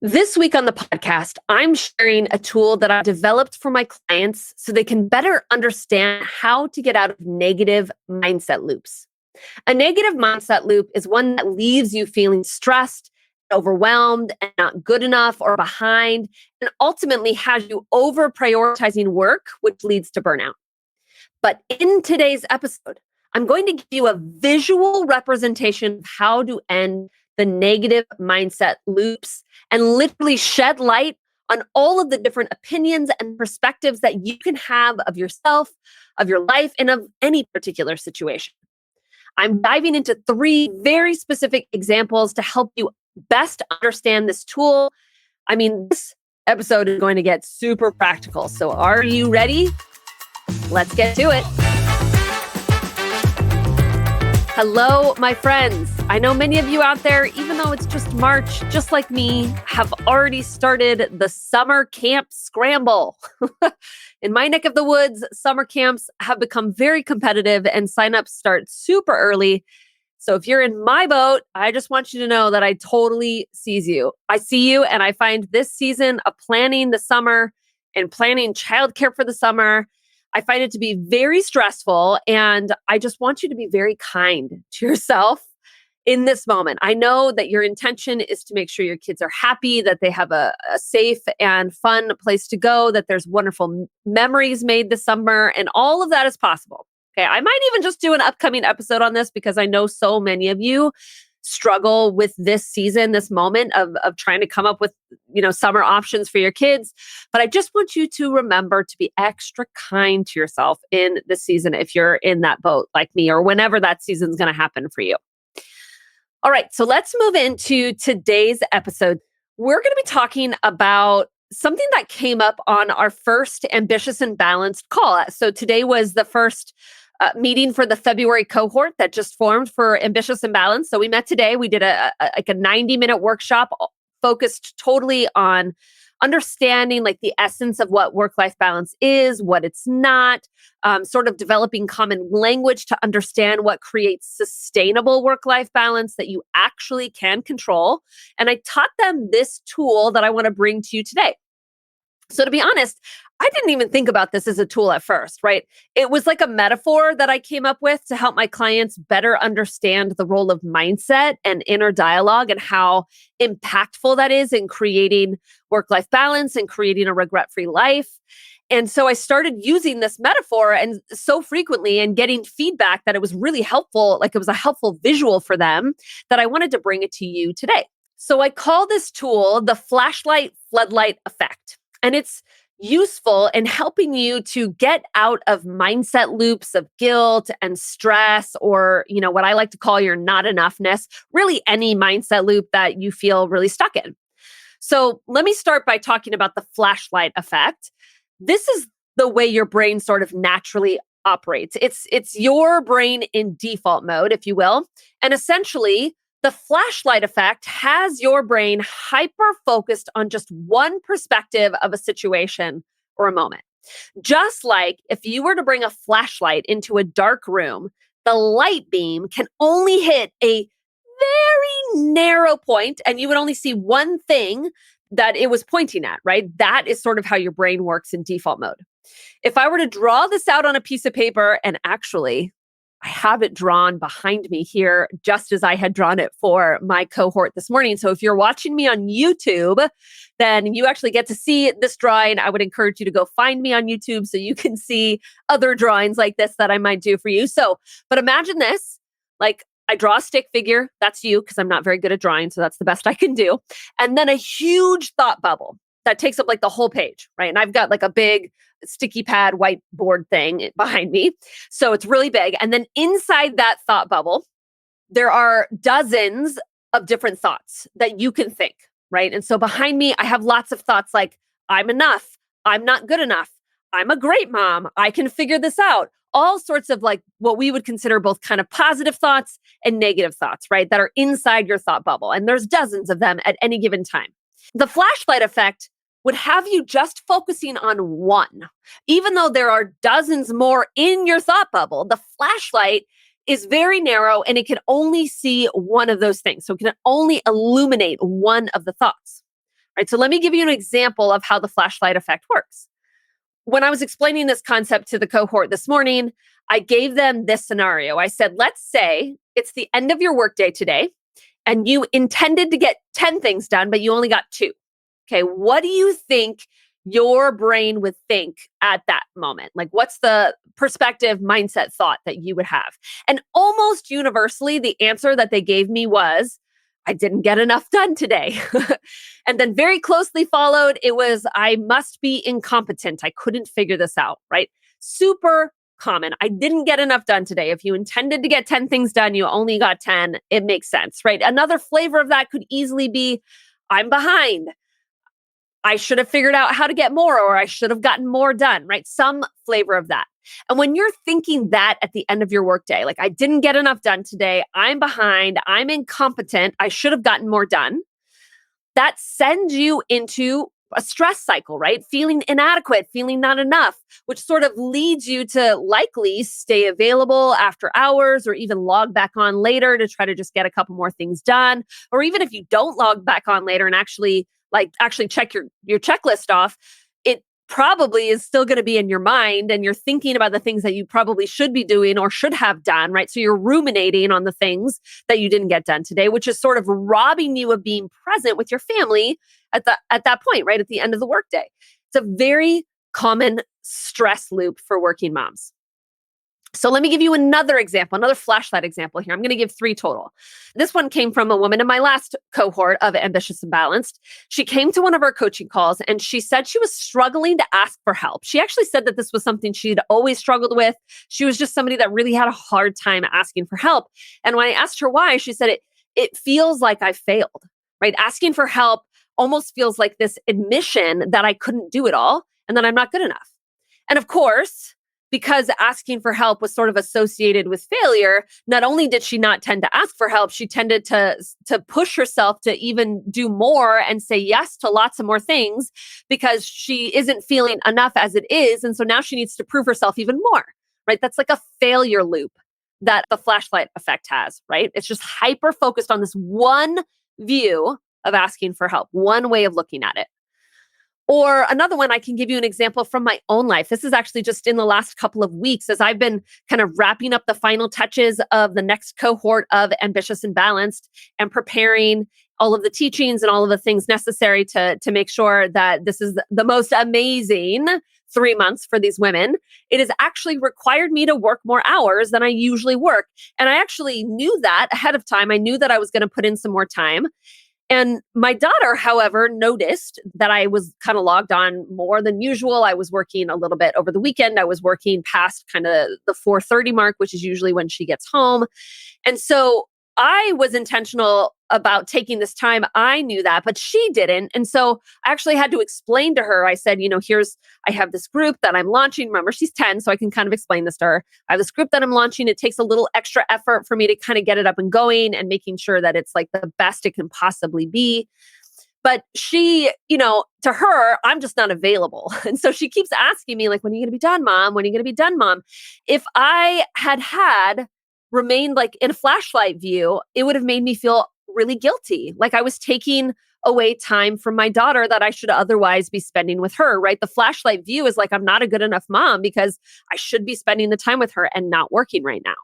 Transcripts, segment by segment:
This week on the podcast, I'm sharing a tool that I developed for my clients so they can better understand how to get out of negative mindset loops. A negative mindset loop is one that leaves you feeling stressed, overwhelmed, and not good enough or behind, and ultimately has you over prioritizing work, which leads to burnout. But in today's episode, I'm going to give you a visual representation of how to end the negative mindset loops and literally shed light on all of the different opinions and perspectives that you can have of yourself, of your life, and of any particular situation. I'm diving into three very specific examples to help you best understand this tool. This episode is going to get super practical. So, are you ready? Let's get to it. Hello, my friends. I know many of you out there, even though it's just March, just like me, have already started the summer camp scramble. In my neck of the woods, summer camps have become very competitive and signups start super early. So if you're in my boat, I just want you to know that I totally see you. I see you, and I find this season of planning the summer and planning childcare for the summer, I find it to be very stressful, and I just want you to be very kind to yourself in this moment. I know that your intention is to make sure your kids are happy, that they have a safe and fun place to go, that there's wonderful memories made this summer, and all of that is possible. Okay, I might even just do an upcoming episode on this because I know so many of you struggle with this season, this moment of trying to come up with, summer options for your kids. But I just want you to remember to be extra kind to yourself in this season if you're in that boat like me or whenever that season's going to happen for you. All right, so let's move into today's episode. We're going to be talking about something that came up on our first Ambitious and Balanced call. So today was the first meeting for the February cohort that just formed for Ambitious and Balanced. So we met today. We did a 90-minute workshop focused totally on understanding like the essence of what work-life balance is, what it's not, sort of developing common language to understand what creates sustainable work-life balance that you actually can control. And I taught them this tool that I want to bring to you today. So to be honest, I didn't even think about this as a tool at first, right? It was like a metaphor that I came up with to help my clients better understand the role of mindset and inner dialogue and how impactful that is in creating work-life balance and creating a regret-free life. And so I started using this metaphor and so frequently and getting feedback that it was really helpful, like it was a helpful visual for them, that I wanted to bring it to you today. So I call this tool the Flashlight-Floodlight Effect. And it's useful in helping you to get out of mindset loops of guilt and stress, or, what I like to call your not enoughness, really any mindset loop that you feel really stuck in. So let me start by talking about the flashlight effect. This is the way your brain sort of naturally operates. It's your brain in default mode, if you will. And essentially, the flashlight effect has your brain hyper-focused on just one perspective of a situation or a moment. Just like if you were to bring a flashlight into a dark room, the light beam can only hit a very narrow point, and you would only see one thing that it was pointing at, right? That is sort of how your brain works in default mode. If I were to draw this out on a piece of paper, and actually, I have it drawn behind me here, just as I had drawn it for my cohort this morning. So if you're watching me on YouTube, then you actually get to see this drawing. I would encourage you to go find me on YouTube so you can see other drawings like this that I might do for you. But imagine this, like I draw a stick figure. That's you, because I'm not very good at drawing. So that's the best I can do. And then a huge thought bubble that takes up like the whole page, right? And I've got like a big sticky pad whiteboard thing behind me. So it's really big. And then inside that thought bubble, there are dozens of different thoughts that you can think, right? And so behind me, I have lots of thoughts like, I'm enough, I'm not good enough, I'm a great mom, I can figure this out. All sorts of like what we would consider both kind of positive thoughts and negative thoughts, right? That are inside your thought bubble. And there's dozens of them at any given time. The flashlight effect would have you just focusing on one. Even though there are dozens more in your thought bubble, the flashlight is very narrow and it can only see one of those things. So it can only illuminate one of the thoughts. right? So let me give you an example of how the flashlight effect works. When I was explaining this concept to the cohort this morning, I gave them this scenario. I said, let's say it's the end of your workday today and you intended to get 10 things done, but you only got two. Okay, what do you think your brain would think at that moment? Like, what's the perspective, mindset, thought that you would have? And almost universally, the answer that they gave me was, I didn't get enough done today. And then very closely followed, it was, I must be incompetent. I couldn't figure this out, right? Super common. I didn't get enough done today. If you intended to get 10 things done, you only got 10. It makes sense, right? Another flavor of that could easily be, I'm behind. I should have figured out how to get more, or I should have gotten more done, right? Some flavor of that. And when you're thinking that at the end of your workday, like, I didn't get enough done today, I'm behind, I'm incompetent, I should have gotten more done, that sends you into a stress cycle, right? Feeling inadequate, feeling not enough, which sort of leads you to likely stay available after hours or even log back on later to try to just get a couple more things done. Or even if you don't log back on later and actually check your checklist off, it probably is still going to be in your mind and you're thinking about the things that you probably should be doing or should have done, right? So you're ruminating on the things that you didn't get done today, which is sort of robbing you of being present with your family at that point, right? At the end of the workday. It's a very common stress loop for working moms. So let me give you another example, another flashlight example here. I'm going to give 3 total. This one came from a woman in my last cohort of Ambitious and Balanced. She came to one of our coaching calls and she said she was struggling to ask for help. She actually said that this was something she'd always struggled with. She was just somebody that really had a hard time asking for help. And when I asked her why, she said, it feels like I failed, right? Asking for help almost feels like this admission that I couldn't do it all and that I'm not good enough. And of course, because asking for help was sort of associated with failure, not only did she not tend to ask for help, she tended to push herself to even do more and say yes to lots of more things because she isn't feeling enough as it is. And so now she needs to prove herself even more, right? That's like a failure loop that the flashlight effect has, right? It's just hyper focused on this one view of asking for help, one way of looking at it. Or another one, I can give you an example from my own life. This is actually just in the last couple of weeks as I've been kind of wrapping up the final touches of the next cohort of Ambitious and Balanced and preparing all of the teachings and all of the things necessary to make sure that this is the most amazing 3 months for these women. It has actually required me to work more hours than I usually work. And I actually knew that ahead of time. I knew that I was going to put in some more time. And my daughter, however, noticed that I was kind of logged on more than usual. I was working a little bit over the weekend. I was working past kind of the 4:30 mark, which is usually when she gets home. And so I was intentional about taking this time. I knew that, but she didn't. And so I actually had to explain to her. I said, I have this group that I'm launching. Remember, she's 10, so I can kind of explain this to her. I have this group that I'm launching. It takes a little extra effort for me to kind of get it up and going and making sure that it's like the best it can possibly be. But she, to her, I'm just not available. And so she keeps asking me, like, when are you going to be done, Mom? When are you going to be done, Mom? If I had remained like in a flashlight view, it would have made me feel really guilty. Like I was taking away time from my daughter that I should otherwise be spending with her, right? The flashlight view is like, I'm not a good enough mom because I should be spending the time with her and not working right now.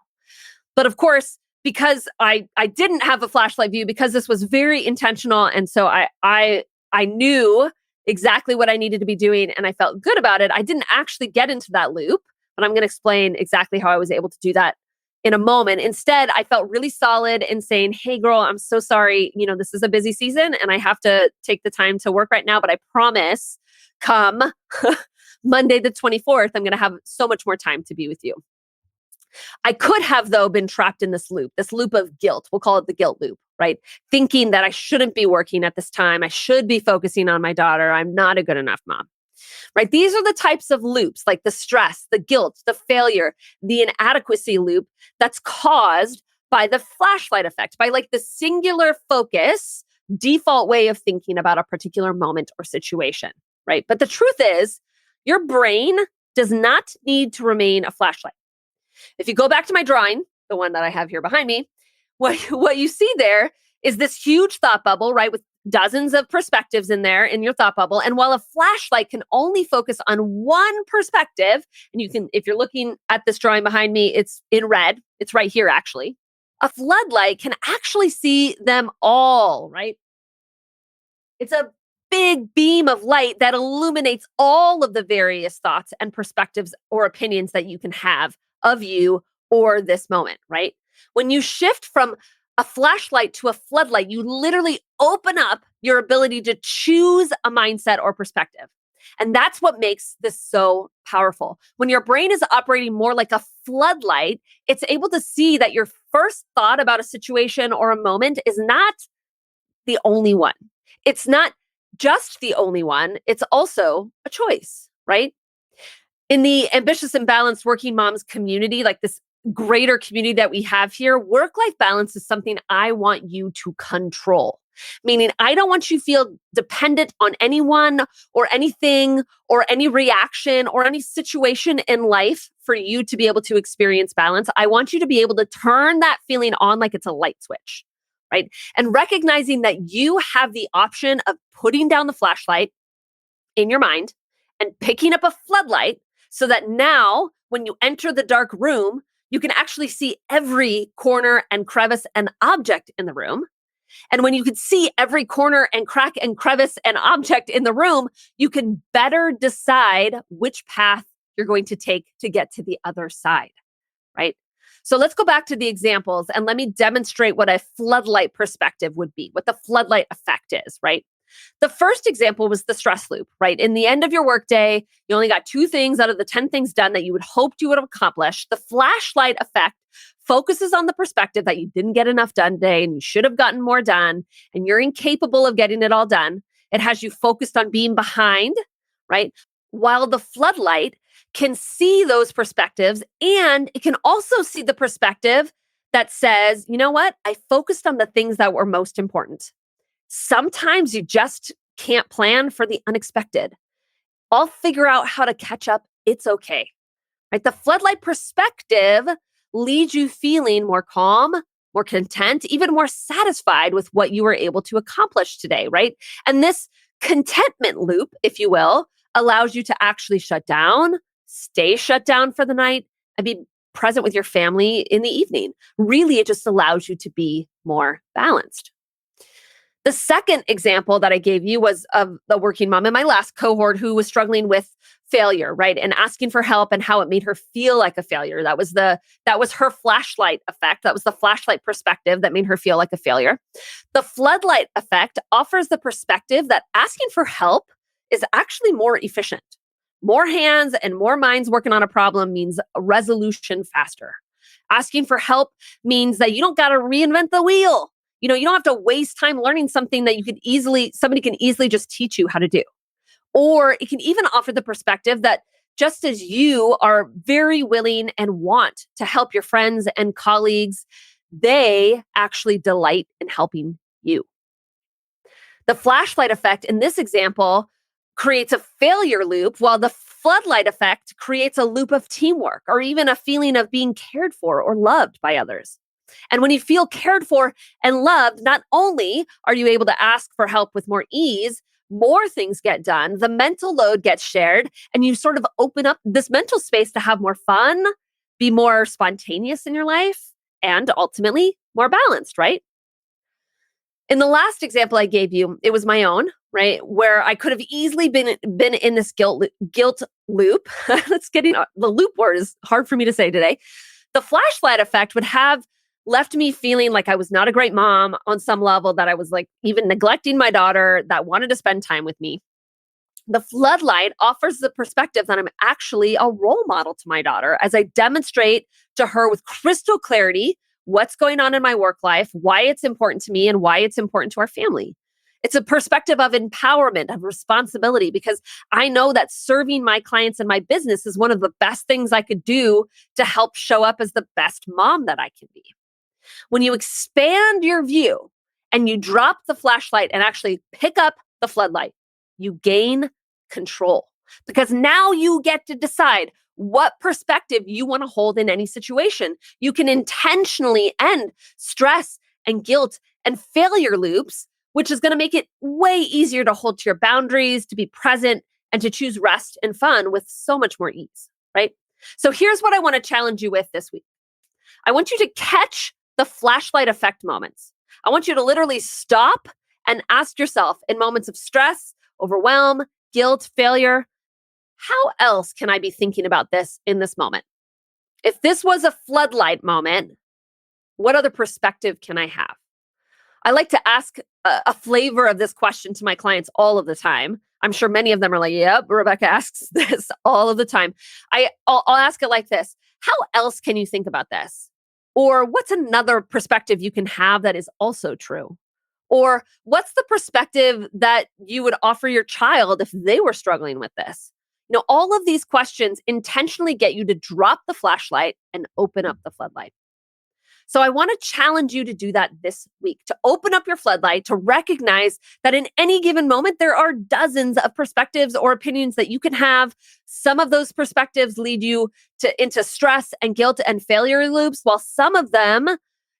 But of course, because I didn't have a flashlight view, because this was very intentional. And so I knew exactly what I needed to be doing and I felt good about it. I didn't actually get into that loop, but I'm going to explain exactly how I was able to do that in a moment. Instead, I felt really solid in saying, hey girl, I'm so sorry. This is a busy season and I have to take the time to work right now, but I promise come Monday, the 24th, I'm going to have so much more time to be with you. I could have, though, been trapped in this loop of guilt. We'll call it the guilt loop, right? Thinking that I shouldn't be working at this time. I should be focusing on my daughter. I'm not a good enough mom. Right? These are the types of loops, like the stress, the guilt, the failure, the inadequacy loop that's caused by the flashlight effect, by like the singular focus, default way of thinking about a particular moment or situation, right? But the truth is, your brain does not need to remain a flashlight. If you go back to my drawing, the one that I have here behind me, what you see there is this huge thought bubble, right? With dozens of perspectives in there in your thought bubble. And while a flashlight can only focus on one perspective, and you can, if you're looking at this drawing behind me, it's in red. It's right here, actually. A floodlight can actually see them all, right? It's a big beam of light that illuminates all of the various thoughts and perspectives or opinions that you can have of you or this moment, right? When you shift from a flashlight to a floodlight, you literally open up your ability to choose a mindset or perspective. And that's what makes this so powerful. When your brain is operating more like a floodlight, it's able to see that your first thought about a situation or a moment is not the only one. It's not just the only one, it's also a choice, right? In the ambitious and balanced working moms community, like this greater community that we have here, work life balance is something I want you to control. Meaning, I don't want you to feel dependent on anyone or anything or any reaction or any situation in life for you to be able to experience balance. I want you to be able to turn that feeling on like it's a light switch, right? And recognizing that you have the option of putting down the flashlight in your mind and picking up a floodlight so that now when you enter the dark room, you can actually see every corner and crevice and object in the room. And when you can see every corner and crack and crevice and object in the room, you can better decide which path you're going to take to get to the other side, right? So let's go back to the examples and let me demonstrate what a floodlight perspective would be, what the floodlight effect is, right? The first example was the stress loop, right? In the end of your workday, you only got 2 things out of the 10 things done that you would hoped you would have accomplished. The flashlight effect focuses on the perspective that you didn't get enough done today and you should have gotten more done and you're incapable of getting it all done. It has you focused on being behind, right? While the floodlight can see those perspectives and it can also see the perspective that says, you know what? I focused on the things that were most important. Sometimes you just can't plan for the unexpected. I'll figure out how to catch up. It's okay. Right? The floodlight perspective leads you feeling more calm, more content, even more satisfied with what you were able to accomplish today, right? And this contentment loop, if you will, allows you to actually shut down, stay shut down for the night, and be present with your family in the evening. Really, it just allows you to be more balanced. The second example that I gave you was of the working mom in my last cohort who was struggling with failure, right? And asking for help and how it made her feel like a failure. That was her flashlight effect. That was the flashlight perspective that made her feel like a failure. The floodlight effect offers the perspective that asking for help is actually more efficient. More hands and more minds working on a problem means a resolution faster. Asking for help means that you don't got to reinvent the wheel. You don't have to waste time learning something that somebody can easily just teach you how to do. Or it can even offer the perspective that just as you are very willing and want to help your friends and colleagues, they actually delight in helping you. The flashlight effect in this example creates a failure loop, while the floodlight effect creates a loop of teamwork or even a feeling of being cared for or loved by others. And when you feel cared for and loved, not only are you able to ask for help with more ease, more things get done, the mental load gets shared, and you sort of open up this mental space to have more fun, be more spontaneous in your life, and ultimately more balanced, right? In the last example I gave you, it was my own, right? Where I could have easily been in this guilt loop. The loop word is hard for me to say today. The flashlight effect would have left me feeling like I was not a great mom on some level, that I was like even neglecting my daughter that wanted to spend time with me. The floodlight offers the perspective that I'm actually a role model to my daughter as I demonstrate to her with crystal clarity what's going on in my work life, why it's important to me, and why it's important to our family. It's a perspective of empowerment, of responsibility, because I know that serving my clients and my business is one of the best things I could do to help show up as the best mom that I can be. When you expand your view and you drop the flashlight and actually pick up the floodlight, you gain control, because now you get to decide what perspective you want to hold in any situation. You can intentionally end stress and guilt and failure loops which is going to make it way easier to hold to your boundaries, to be present, and to choose rest and fun with so much more ease, right? So here's what I want to challenge you with this week. I want you to catch the flashlight effect moments. I want you to literally stop and ask yourself in moments of stress, overwhelm, guilt, failure, how else can I be thinking about this in this moment? If this was a floodlight moment, what other perspective can I have? I like to ask a flavor of this question to my clients all of the time. I'm sure many of them are like, yep, Rebecca asks this all of the time. I'll ask it like this. How else can you think about this? Or what's another perspective you can have that is also true? Or what's the perspective that you would offer your child if they were struggling with this? All of these questions intentionally get you to drop the flashlight and open up the floodlight. So I want to challenge you to do that this week, to open up your floodlight, to recognize that in any given moment, there are dozens of perspectives or opinions that you can have. Some of those perspectives lead you into stress and guilt and failure loops, while some of them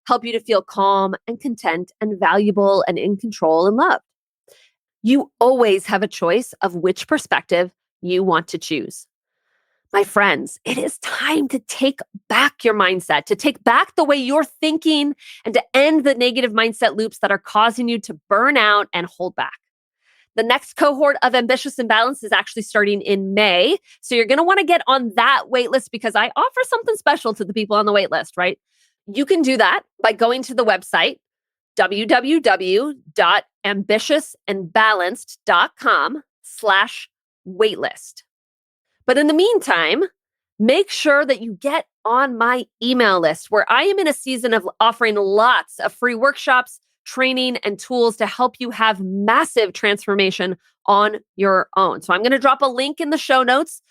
help you to feel calm and content and valuable and in control and loved. You always have a choice of which perspective you want to choose. My friends, it is time to take back your mindset, to take back the way you're thinking, and to end the negative mindset loops that are causing you to burn out and hold back. The next cohort of Ambitious and Balanced is actually starting in May. So you're going to want to get on that waitlist because I offer something special to the people on the waitlist, right? You can do that by going to the website, www.ambitiousandbalanced.com/waitlist. But in the meantime, make sure that you get on my email list where I am in a season of offering lots of free workshops, training, and tools to help you have massive transformation on your own. So I'm going to drop a link in the show notes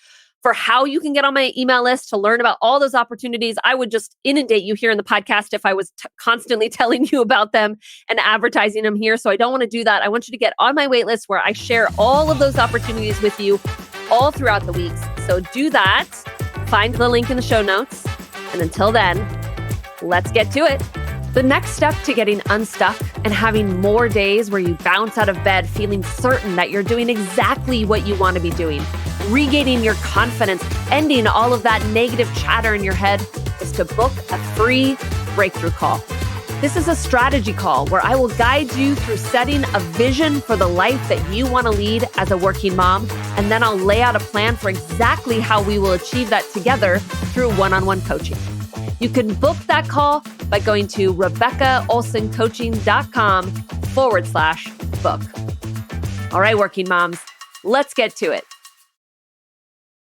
for how you can get on my email list to learn about all those opportunities. I would just inundate you here in the podcast if I was constantly telling you about them and advertising them here. So I don't want to do that. I want you to get on my waitlist where I share all of those opportunities with you all throughout the weeks. So do that. Find the link in the show notes. And until then, let's get to it. The next step to getting unstuck and having more days where you bounce out of bed feeling certain that you're doing exactly what you want to be doing, regaining your confidence, ending all of that negative chatter in your head, is to book a free breakthrough call. This is a strategy call where I will guide you through setting a vision for the life that you want to lead as a working mom, and then I'll lay out a plan for exactly how we will achieve that together through one-on-one coaching. You can book that call by going to RebeccaOlsonCoaching.com/book. All right, working moms, let's get to it.